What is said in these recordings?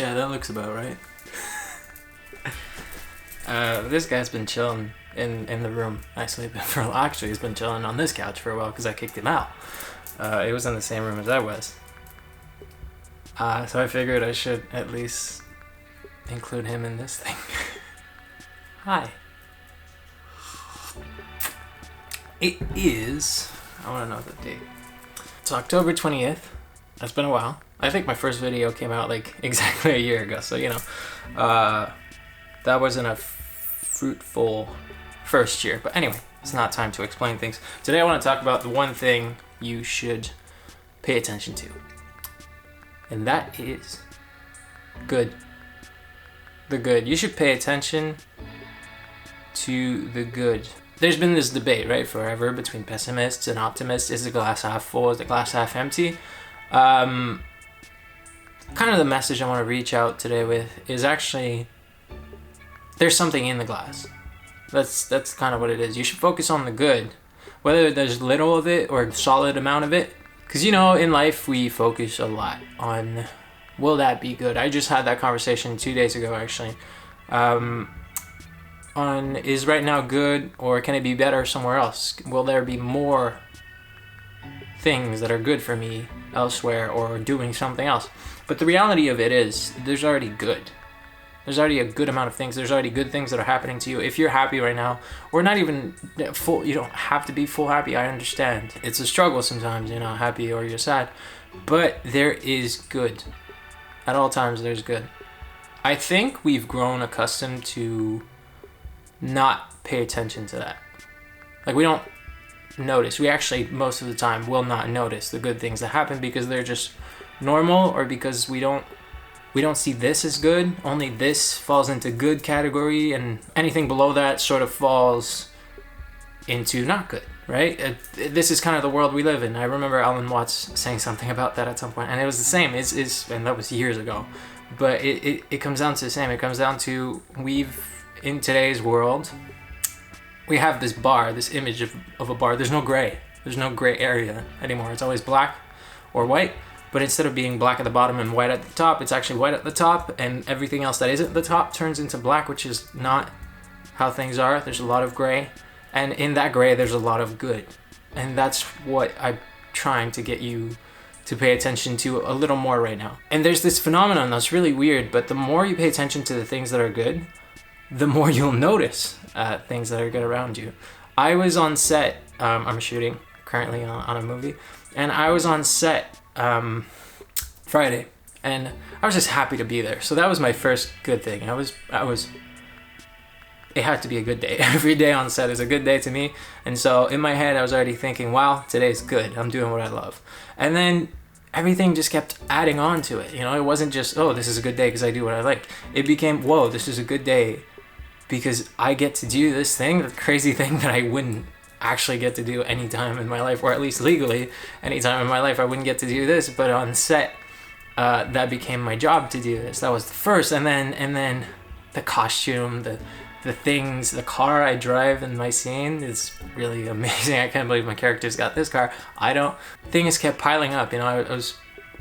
Yeah, that looks about right. This guy's been chilling in the room. Actually, he's been chilling on this couch for a while because I kicked him out. It was in the same room as I was. So I figured I should at least include him in this thing. Hi. It is... I want to know the date. It's October 20th. That's been a while. I think my first video came out like exactly a year ago. So, you know, that wasn't a fruitful first year. But anyway, it's not time to explain things. Today I want to talk about the one thing you should pay attention to. And that is good. The good. You should pay attention to the good. There's been this debate, right, forever between pessimists and optimists. Is the glass half full? Is the glass half empty? Kind of the message I want to reach out today with is actually there's something in the glass. That's kind of what it is. You should focus on the good, whether there's little of it or a solid amount of it. Because, you know, in life we focus a lot on, will that be good? I just had that conversation 2 days ago, actually. On is right now good, or can it be better somewhere else? Will there be more things that are good for me elsewhere or doing something else? But the reality of it is there's already good. There's already a good amount of things. There's already good things that are happening to you. If you're happy right now, or not even full, you don't have to be full happy. I understand. It's a struggle sometimes, you know, happy or you're sad. But there is good. At all times, there's good. I think we've grown accustomed to not pay attention to that. Like, we don't notice. We actually, most of the time, will not notice the good things that happen because they're just normal, or because we don't see this as good. Only this falls into good category, and anything below that sort of falls into not good, right? This is kind of the world we live in. I remember Alan Watts saying something about that at some point, and it was the same. And that was years ago. But it comes down to the same. It comes down to in today's world, we have this bar, this image of a bar. There's no gray. There's no gray area anymore. It's always black or white. But instead of being black at the bottom and white at the top, it's actually white at the top, and everything else that isn't the top turns into black, which is not how things are. There's a lot of gray, and in that gray, there's a lot of good. And that's what I'm trying to get you to pay attention to a little more right now. And there's this phenomenon that's really weird, but the more you pay attention to the things that are good, the more you'll notice things that are good around you. I was on set, I'm shooting currently on a movie, and I was on set Friday, and I was just happy to be there. So that was my first good thing. It had to be a good day. Every day on set is a good day to me. And so in my head, I was already thinking, wow, today's good. I'm doing what I love. And then everything just kept adding on to it. You know, it wasn't just, oh, this is a good day because I do what I like. It became, whoa, this is a good day because I get to do this thing, the crazy thing that I wouldn't actually get to do any time in my life, or at least legally any time in my life I wouldn't get to do this. But on set, that became my job to do this. That was the first. And then the costume, the things, the car I drive in my scene is really amazing. I can't believe my character's got this car. I don't. Things kept piling up. You know, it was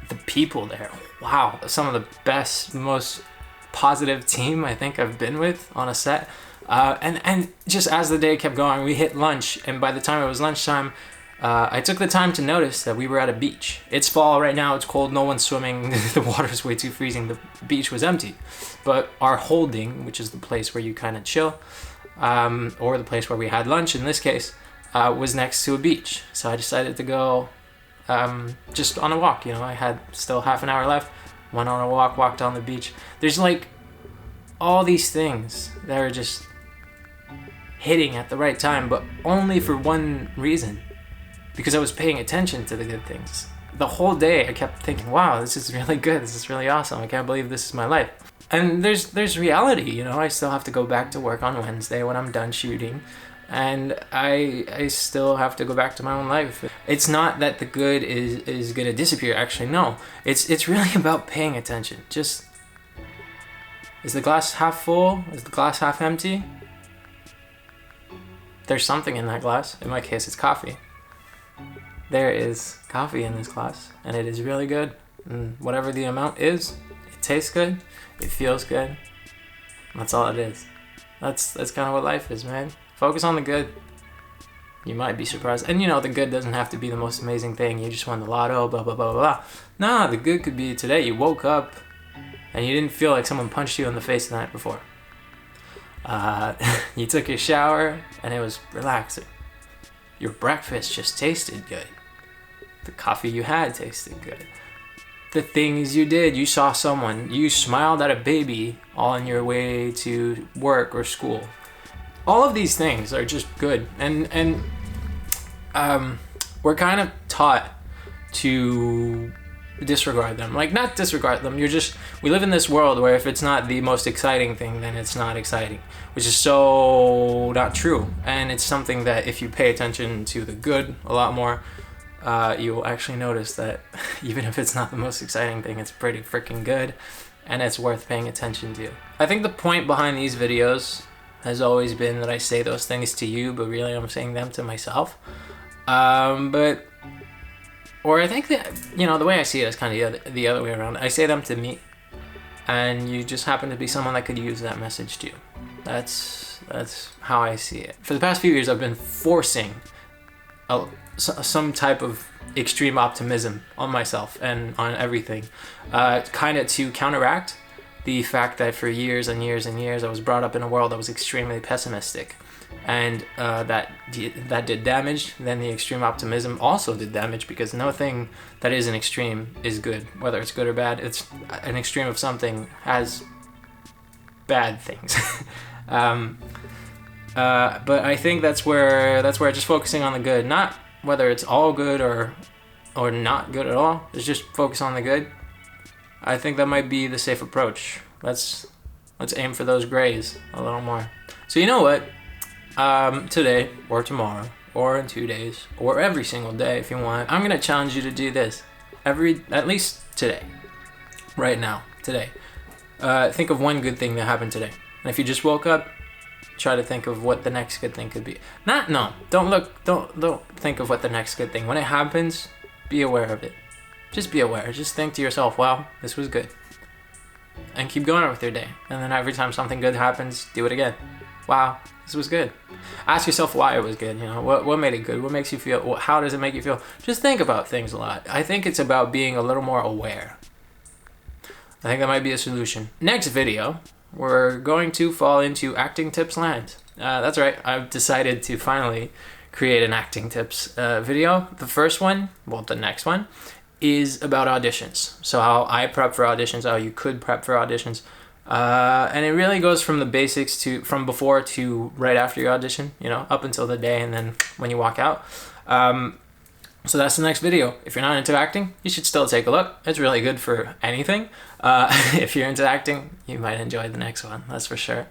the people there. Wow, some of the best, most positive team I think I've been with on a set. And just as the day kept going, we hit lunch, and by the time it was lunchtime, I took the time to notice that we were at a beach. It's fall right now, it's cold, no one's swimming, the water's way too freezing, the beach was empty. But our holding, which is the place where you kind of chill, or the place where we had lunch in this case, was next to a beach. So I decided to go just on a walk. You know, I had still half an hour left, went on a walk, walked on the beach. There's like all these things that are just hitting at the right time, but only for one reason, because I was paying attention to the good things. The whole day I kept thinking, wow, this is really good, this is really awesome, I can't believe this is my life. And there's reality, you know. I still have to go back to work on Wednesday when I'm done shooting, and I still have to go back to my own life. It's not that the good is gonna disappear, actually, no. It's really about paying attention. Just, is the glass half full? Is the glass half empty? There's something in that glass. In my case, it's coffee. There is coffee in this glass, and it is really good. And whatever the amount is, it tastes good, it feels good. That's all it is. That's kind of what life is, man. Focus on the good. You might be surprised. And you know, the good doesn't have to be the most amazing thing. You just won the lotto, blah, blah, blah, blah. Nah, the good could be today you woke up and you didn't feel like someone punched you in the face the night before. You took your shower and it was relaxing. Your breakfast just tasted good. The coffee you had tasted good. The things you did, you saw someone, you smiled at a baby all on your way to work or school. All of these things are just good, and we're kind of taught to disregard them. Like, not disregard them, we live in this world where if it's not the most exciting thing, then it's not exciting, which is so not true. And it's something that if you pay attention to the good a lot more, you will actually notice that even if it's not the most exciting thing, it's pretty freaking good, and it's worth paying attention to. I think the point behind these videos has always been that I say those things to you, but really I'm saying them to myself. Or I think that, you know, the way I see it is kind of the other way around. I say them to me, and you just happen to be someone that could use that message to you. That's how I see it. For the past few years, I've been forcing some type of extreme optimism on myself and on everything, kind of to counteract the fact that for years and years and years I was brought up in a world that was extremely pessimistic, and that did damage. Then the extreme optimism also did damage, because nothing that is an extreme is good, whether it's good or bad. It's an extreme of something has bad things. But I think that's where just focusing on the good, not whether it's all good or not good at all, is just focus on the good. I think that might be the safe approach. Let's aim for those grays a little more. So you know what? Today or tomorrow or in 2 days or every single day if you want, I'm gonna challenge you to do this at least today, right now, today. Think of one good thing that happened today, and if you just woke up, try to think of what the next good thing could be. Don't think of what the next good thing. When it happens, be aware of it. Just be aware. Just think to yourself, wow, this was good. And keep going with your day. And then every time something good happens, do it again. Wow, this was good. Ask yourself why it was good. You know, what made it good? What makes you feel? How does it make you feel? Just think about things a lot. I think it's about being a little more aware. I think that might be a solution. Next video, we're going to fall into acting tips land. That's right, I've decided to finally create an acting tips video. The first one, well, the next one, is about auditions. So how I prep for auditions, how you could prep for auditions. And it really goes from the basics from before to right after your audition, you know, up until the day and then when you walk out. So that's the next video. If you're not into acting, you should still take a look. It's really good for anything. If you're into acting, you might enjoy the next one, that's for sure.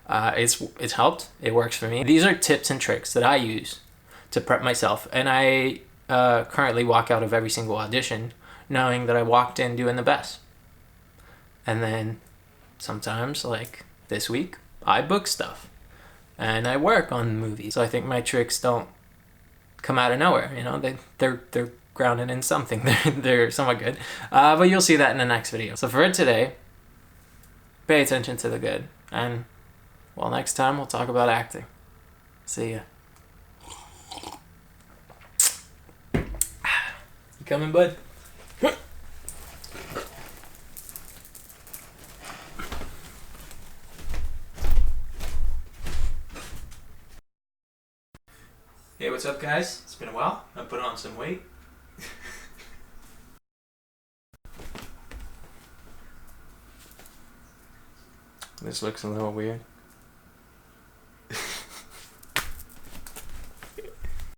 It's helped. It works for me. These are tips and tricks that I use to prep myself, and I currently walk out of every single audition knowing that I walked in doing the best. And then sometimes, like this week, I book stuff and I work on movies. So I think my tricks don't come out of nowhere, you know, they're grounded in something. They're somewhat good, but you'll see that in the next video. So for today, pay attention to the good, and well, next time we'll talk about acting. See ya. You coming, bud? Hey, what's up, guys? It's been a while. I put on some weight. This looks a little weird.